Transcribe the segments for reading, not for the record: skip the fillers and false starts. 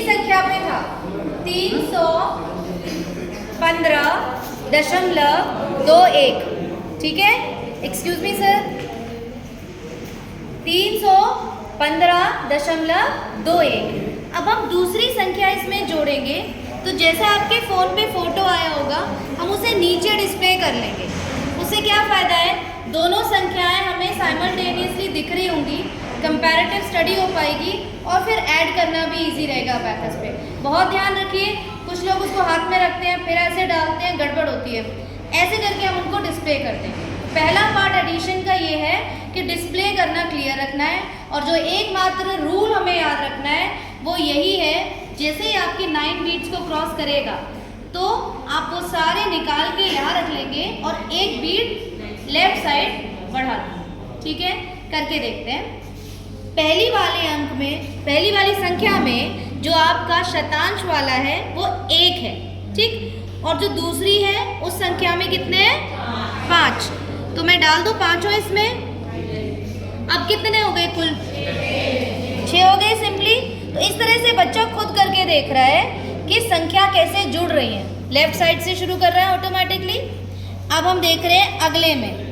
संख्या पे था 315.21, ठीक है। Excuse me sir, 315.21। अब हम दूसरी संख्या इसमें जोड़ेंगे, तो जैसा आपके फ़ोन पे फोटो आया होगा हम उसे नीचे डिस्प्ले कर लेंगे। उससे क्या फ़ायदा है, दोनों संख्याएं हमें साइमल्टेनियसली दिख रही होंगी, कंपैरेटिव स्टडी हो पाएगी और फिर ऐड करना भी इजी रहेगा अबैकस पे। बहुत ध्यान रखिए, कुछ लोग उसको हाथ में रखते हैं फिर ऐसे डालते हैं, गड़बड़ होती है। ऐसे करके हम उनको डिस्प्ले करते हैं। पहला पार्ट एडिशन का ये है कि डिस्प्ले करना क्लियर रखना है, और जो एकमात्र रूल हमें याद रखना है वो यही है, जैसे ही आपकी 9 बीट्स को क्रॉस करेगा तो आप वो सारे निकाल के यहाँ रख लेंगे और एक बीट लेफ्ट साइड बढ़ा देंगे, ठीक है। करके देखते हैं। पहली वाली संख्या में जो आपका शतांश वाला है वो 1 है, ठीक। और जो दूसरी है उस संख्या में कितने हैं, 5। तो मैं डाल दूँ 5 इसमें। अब कितने हो गए कुल, 6 हो गए सिंपली। तो इस तरह से बच्चा खुद करके देख रहा है कि संख्या कैसे जुड़ रही है। लेफ्ट साइड से शुरू कर रहा है ऑटोमेटिकली। अब हम देख रहे हैं अगले में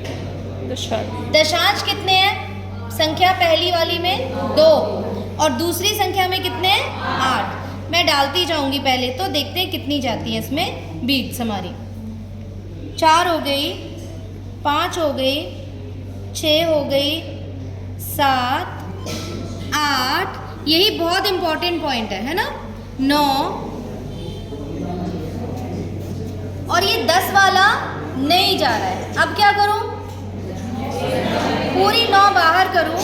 दशांश कितने हैं, संख्या पहली वाली में 2 और दूसरी संख्या में कितने हैं, 8। मैं डालती जाऊंगी पहले, तो देखते हैं कितनी जाती है इसमें बीट्स हमारी। 4 हो गई, 5 हो गई, 6 हो गई, 7, 8, यही बहुत इंपॉर्टेंट पॉइंट है ना, 9, और ये 10 वाला नहीं जा रहा है। अब क्या करूं, पूरी 9 बाहर करूं,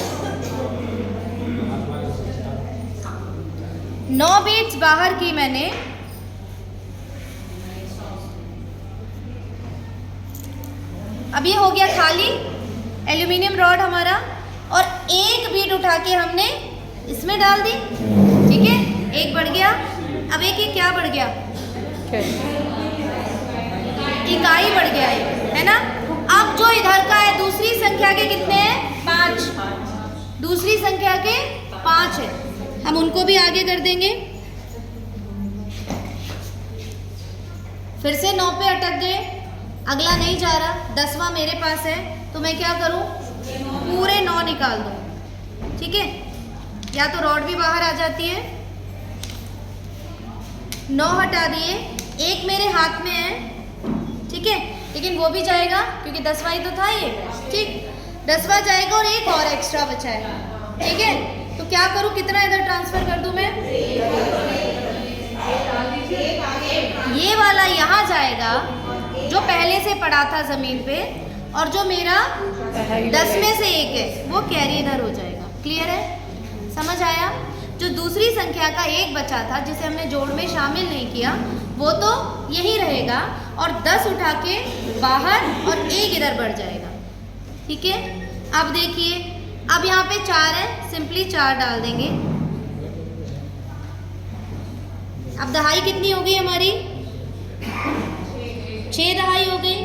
9 बीट्स बाहर की मैंने। अब ये हो गया खाली एल्यूमिनियम रॉड हमारा, और एक बीट उठा के हमने इसमें डाल दी, ठीक है। एक बढ़ गया, अब एक क्या बढ़ गया, इकाई बढ़ गया है ना। अब जो इधर का है दूसरी संख्या के कितने हैं, 5, दूसरी संख्या के 5 है। हम उनको भी आगे कर देंगे। फिर से 9 पे अटक गए, अगला नहीं जा रहा, 10वां मेरे पास है, तो मैं क्या करूं, पूरे 9 निकाल दूं, ठीक है। या तो रॉड भी बाहर आ जाती है। 9 हटा दिए, एक मेरे हाथ में है, ठीक है, लेकिन वो भी जाएगा क्योंकि 10वां ही तो था ये, ठीक। 10वां जाएगा और एक और एक्स्ट्रा बचा है, ठीक है। तो क्या करूं, कितना इधर ट्रांसफर कर दूं मैं, ये वाला यहाँ जाएगा जो पहले से पड़ा था जमीन पे, और जो मेरा 10 में से 1 है वो कैरी इधर हो जाएगा। क्लियर है, समझ आया। जो दूसरी संख्या का 1 बचा था जिसे हमने जोड़ में शामिल नहीं किया, वो तो यही रहेगा, और 10 उठा के बाहर और 1 इधर बढ़ जाएगा, ठीक है। अब देखिए, अब यहाँ पे 4 है, सिंपली 4 डाल देंगे। अब दहाई कितनी हो गई हमारी, 6 दहाई हो गई।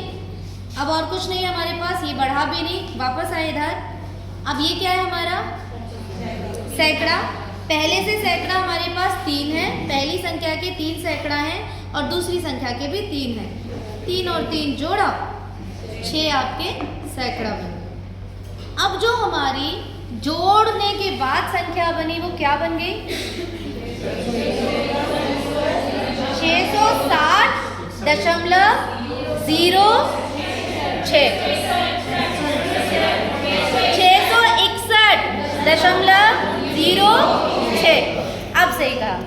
अब और कुछ नहीं हमारे पास, ये बढ़ा भी नहीं, वापस आए इधर। अब ये क्या है हमारा, सैकड़ा। पहले से सैकड़ा हमारे पास 3 है, पहली संख्या के 3 सैकड़ा हैं और दूसरी संख्या के भी 3 हैं। 3 और 3 जोड़ा 6 आपके सैकड़ा बने। अब जो हमारी जोड़ने के बाद संख्या बनी वो क्या बन गई, 660.06, 661.06। अब सही कहा।